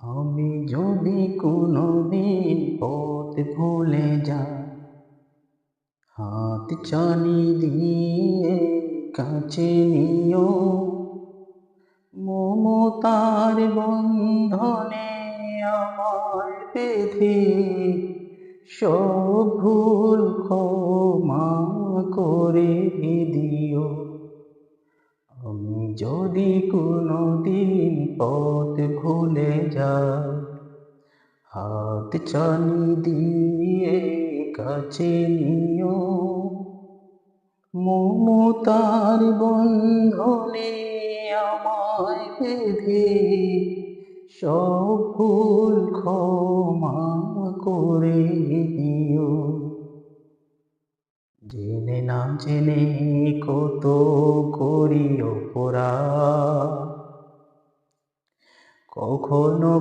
আমি যদি কোনোদিন পথ ভুলে যাই, হাত ছানি দিয়ে কাছে নিও, মমতার বন্ধনে আমায় বেঁধে সব ভুল ক্ষমা করে দিও। আমি যদি কোনোদিন পথ ভুলে যাই, হাত ছানি দিয়ে কাছে নিও, মমতার বন্ধনে আমায় বেঁধে সব ভুল ক্ষমা করে দিও। জেনে না জেনে কত করি অপরাধ, কখনো